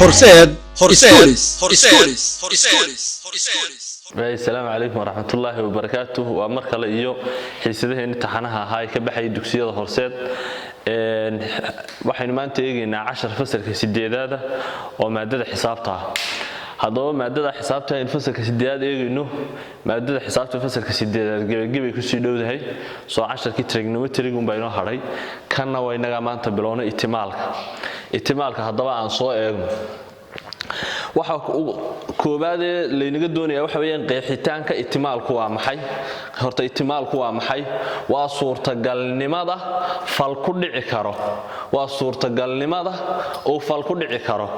horseed السلام عليكم ورحمة الله وبركاته ومركل إيو حيثه امتحانها هاي كبحي دوكسية هورسيد waxaynu maanta eegaynaa 10 fasalka 8aad oo maadada xisaabta hadaba maadada xisaabta in fasalka 8aad eegayno maadada xisaabta fasalka 8aad gabagabay ku sii dhowdahay soo 10kii trigonometry baa inoo haray kana way naga maanta bilowna ihtimaalka hadaba aan soo eegno waxa koobaad leeynaga doonaya waxa weeyaan qeexitaanka ihtimaalku waa maxay horta ihtimaalku waa maxay waa suurtagalnimada fal ku dhici karo waa suurtagalnimada oo fal ku dhici karo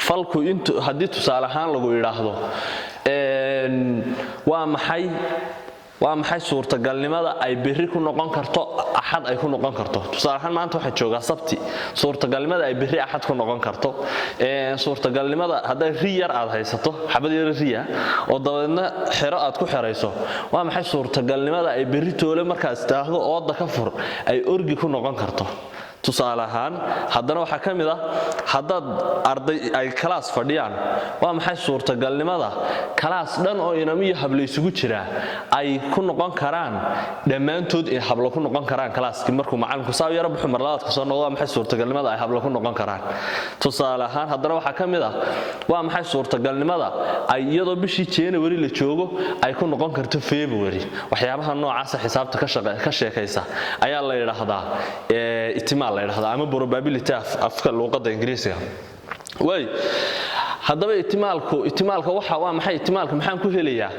falku inta hadii tusaale ahaan lagu yiraahdo waa maxay suurtagalnimada ay berri ku noqon karto axad ay ku noqon karto tusaale ahaan maanta waxa jooga sabti suurtagalnimada ay berri axad ku noqon karto suurtagalnimada haday riyar aad haysato xabad yar riya oo dabadeedna xiro aad ku xirayso waa maxay suurtagalnimada ay berri toole markaas taahdo ooda ka fur ay orgi ku noqon karto tusaale ahaan haddana waxa kamid ah hadad arday ay class fadhiyaan waa maxay suurtagalnimada class dhan oo inamiyo habla isugu jira ay ku noqon karaan dhamaantood in habla ku noqon karaan classki markuu macalinku saaw yar buxu marlaadka soo noqdo maxay suurtagalnimada ay habla ku noqon karaan tusaale ahaan haddana waxa kamid ah waa maxay suurtagalnimada ay iyadoo bishii January la joogo ay ku noqon karto February waxyaabaha noocaas xisaabta ka sheekaysa ayaa la yiraahdaa ihtimaal ama probability afka luqadda Ingiriisiga way hadaba ihtimaalka waxa waa maxay ihtimaalka maxaan ku helayaa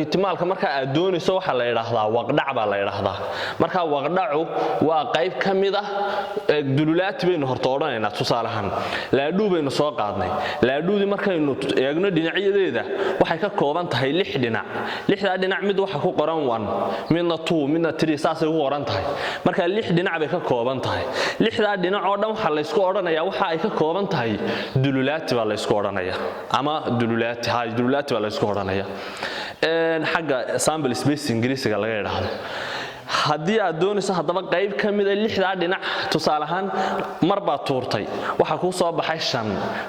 ihtimaalka marka aad doonayso waxa la yiraahdaa waqdac baa la yiraahdaa marka waqdacu waa qayb kamid ah dululaati baynu horta oranaynaa tusaale ahaan laadhuu baynu soo qaadnay laadhuudi markaynu eegno dhinacyadeeda waxay ka kooban tahay 6 dhinac 6 dhinac mid waxa ku qoran 1 midna 2 midna 3 saasay u qoran tahay marka 6 dhinac bay ka kooban tahay 6 dhinac oo dhan waxa la isku oranayaa waxa ay ka kooban tahay dululaati baa la isku oranayaa ama dululaati baa la isku oranayaa xagga sample space Ingiriisiga laga yiraahdo hadii aad doonayso hadaba qayb kamid ah 6 dhinac tusaale ahaan marba tuurtay waxa ku soo baxay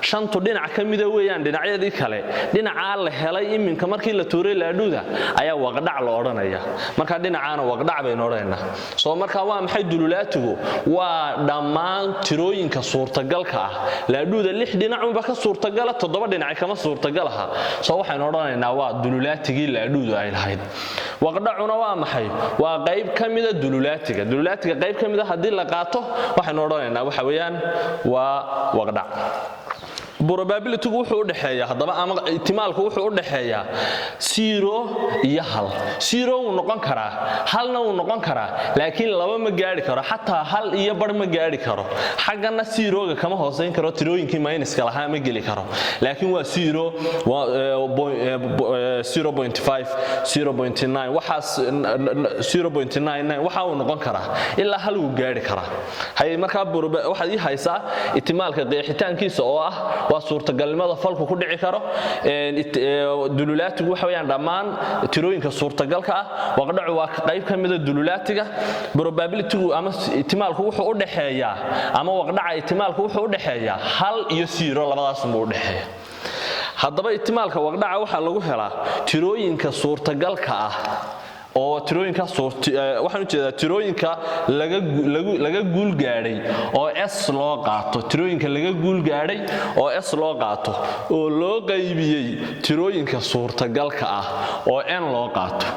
5 dhinac kamid ah weeyaan dhinacyadii kale dhinaca la helay iminka markii la tuuray laadhuuda ayaa waqdac la oranayaa marka dhinacaana waqdac bay noqonayna soo marka waa maxay dululaatigu waa dhammaan tirooyinka suurtagalka ah laadhuuda 6 dhinac ba ka suurtagala 7 dhinac kama suurtagalaha soo waxaan oranaynaa waa dululaatigii laadhuudu ay lahayd waqdacuna waa maxay waa qayb kamida dululaatiga qayb kamida hadii la qaato waxaan oranaynaa waxa weeyaan waa waqdac probability wuxuu u dhaxeeyaa hadaba ama ihtimaalku wuxuu u dhaxeeyaa 0 iyo 1 0 uu noqon karaa 1 uu noqon karaa laakiin 2 ma gaari karo xataa 1 iyo bar ma gaari karo xagana 0ga kama hooseyn karo tirooyinkii minuska lahaa ma gali karo laakiin waa 0 0.5 0.9 waxaas 0.99 waxa uu noqon karaa ilaa 1 uu gaari karaa hay marka waxa ii haysaa ihtimaalka qeexitaankiisa oo ah waa suurtagalnimada falku ku dhici karo dululaatigu waxa weeyaan dhammaan tirooyinka suurtagalka ah waqdacu waa qayb kamid ah dululaatiga probability ama ihtimaalku wuxuu u dhaxeeyaa ama waqdaca ihtimaalku wuxuu u dhaxeeyaa 1 iyo 0 labadaas u dhaxeeya hadaba ihtimaalka waqdaca waxa lagu helaa tirooyinka suurtagalka ah oo tirooyinka waxaan u jeedaa tirooyinka laga guul gaaray oo s loo qaato tirooyinka laga guul gaaray oo s loo qaato oo loo qaybiyay tirooyinka suurtagalka ah oo n loo qaato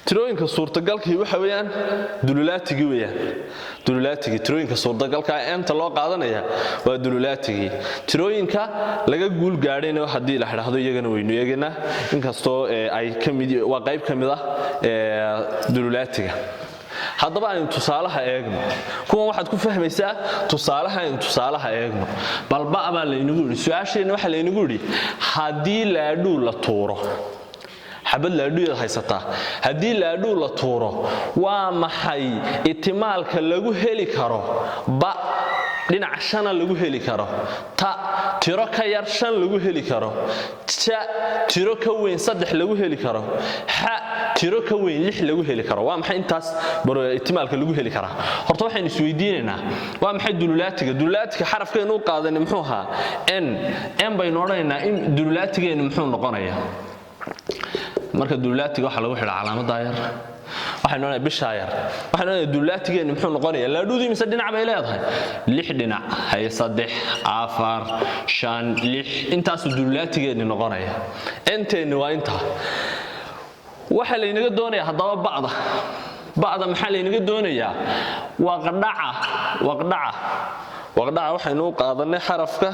tirooyinka suurtagalka waxa weeyaan dululaatigi weeyaan tirooyinka suurtagalka inta loo qaadanaya waa dululaatigi tirooyinka laga guul gaarayna hadii la xiraahdo iyagana weynu eegana inkastoo ay kamid waa qayb kamid ah dululaatiga hadaba aynu tusaalaha eegno kuwan waxaad ku fahmaysaa tusaalaha eegno balba ama laynagu yiri su'aasheena waxa laynagu yiri hadii laadhuu la tuuro xabad laadhuu haysataa hadii laadhuu la tuuro waa maxay ihtimaalka lagu heli karo ba dhinac 5 lagu heli karo ta tiro ka yar 5 lagu heli karo ja tiro ka weyn 3 lagu heli karo ha tiro ka weyn 6 lagu heli karo waa maxay intaas ihtimaalka lagu heli karaa horta waxaan isweydiinaynaa waa maxay dululaatiga xarafkeenu u qaadanay muxuu ahaa n baynu odhanaynaa in dululaatigeenu muxuu noqonayaa marka dululaatiga waxa lagu xidhaa calaamada yar waxaan noonahay bisha yar waxaan noonahay dululaatigeenu muxuu noqonayaa laadhuudii mise dhinac bay leedahay 6 dhinac hay 3 4 5 6 intaas dululaatigeenu noqonaya inteenu waa inta waxa la inaga doonayaa hadaba bacda maxaa la inaga doonayaa waqdaca waxaynu u qaadanay xarafka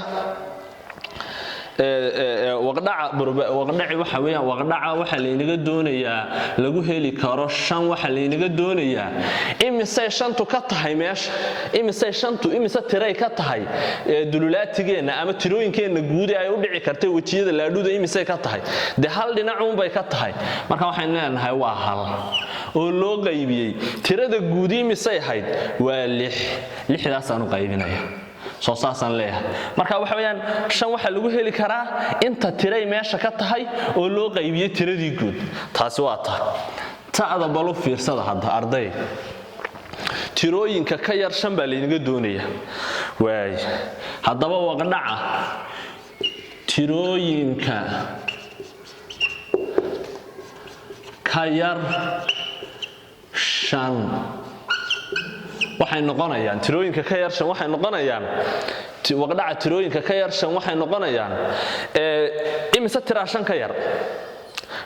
waqdaci waxa weeyaan waqdaca waxa la inaga doonayaa lagu heli karo 5 waxa la inaga doonayaa imise shantu ka tahay meesha imise tiray ka tahay dululaatigeena ama tirooyinkeena guud ay u dhici kartay wajiyada laadhuda imise ka tahay de hal dhinacuun bay ka tahay marka waxaan leenahay waa hal oo loo qaybiyay tirada guud imise ahayd waa 6 daas aanu qaybinaya soo saasan leeyahay marka waxa weeyaan 5 waxa lagu heli karaa inta tiray meesha ka tahay oo loo qaybiyay tiradii guud taasi waa taada balu fiirsada hadda arday tirooyinka ka yar 5 baa la inaga doonayaa waay hadaba waqdaca tirooyinka ka yar 5 waxay noqonayaan tirooyinka ka yar 5 waxay noqonayaan waqdaca tirooyinka ka yar 5 waxay noqonayaan imise tira 5 ka yar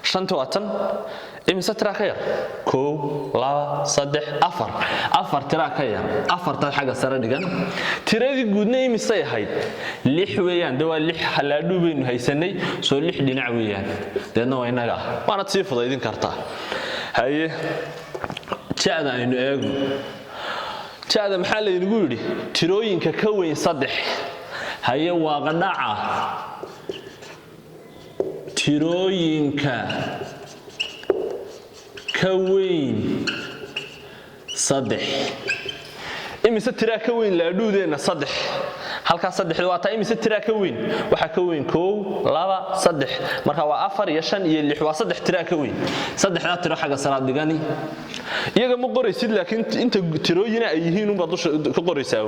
5 waatan imise tira ka yar 1 2 3 4 tira ka yar 4 ta xaga sare dhigan tiradii guudna imise ahayd 6 weeyaan dawaa 6 halaadhu baynu haysanay soo 6 dhinac weeyaan deedna waa inaga waana sii fudaydin kartaa haye jaada aynu eego jaada maxaa la inagu yiri tirooyinka ka weyn 3 haye waqdaca tirooyinka ka weyn 3 imise tira ka weyn laadhuudeena 3 halka 3 waa taa imise tira ka weyn waxa ka weyn 1 2 3 marka waa 4 iyo 5 iyo 6 waa 3 tira ka weyn 3da tiro xaga saraad dhigani iyaga ma qoraysid laakiin inta tirooyina ay yihiin uma dusha ka qoraysaa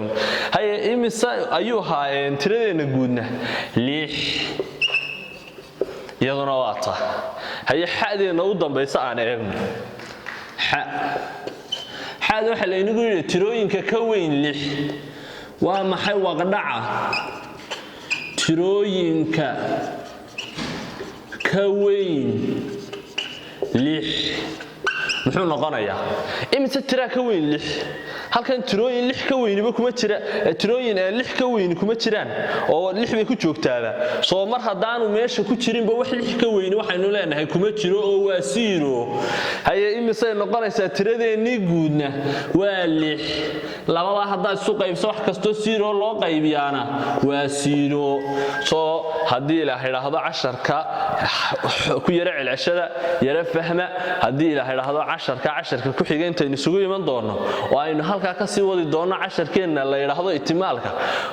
haye imise ayuu haayeen tiradeena guudna 6 iyaduna waa taa haye xadeena u dambaysa aan eegno xad waxa la inagu yiri tirooyinka ka weyn 6 waa maxay waqdaca tirooyinka ka weyn 6 muxuu noqonayaa imise tira ka weyn 6 halkan tirooyin 6 ka weyniba kuma jira tirooyin 6 ka weyn kuma jiraan oo 6 bay ku joogtaaba soo mar hadaanu meesha ku jirinba wax 6 ka weyn waxaynu leenahay kuma jiro oo waa 0 haye imise noqonaysaa tiradeeni guudna waa 6 labada hadaa isu qaybso wax kasto 0 loo qaybiyaana waa 0 soo hadii la yiraahdo 10ka ku yara cilashada yara fahma hadii la yiraahdo 10ka ku xigay inta isugu iman doono oo aynu halka ka sii wadi doono 10keena la yiraahdo ihtimaalka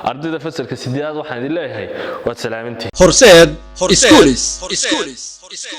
ardayda fasalka 8aad waxaan leeyahay waad salaamintii horseed schools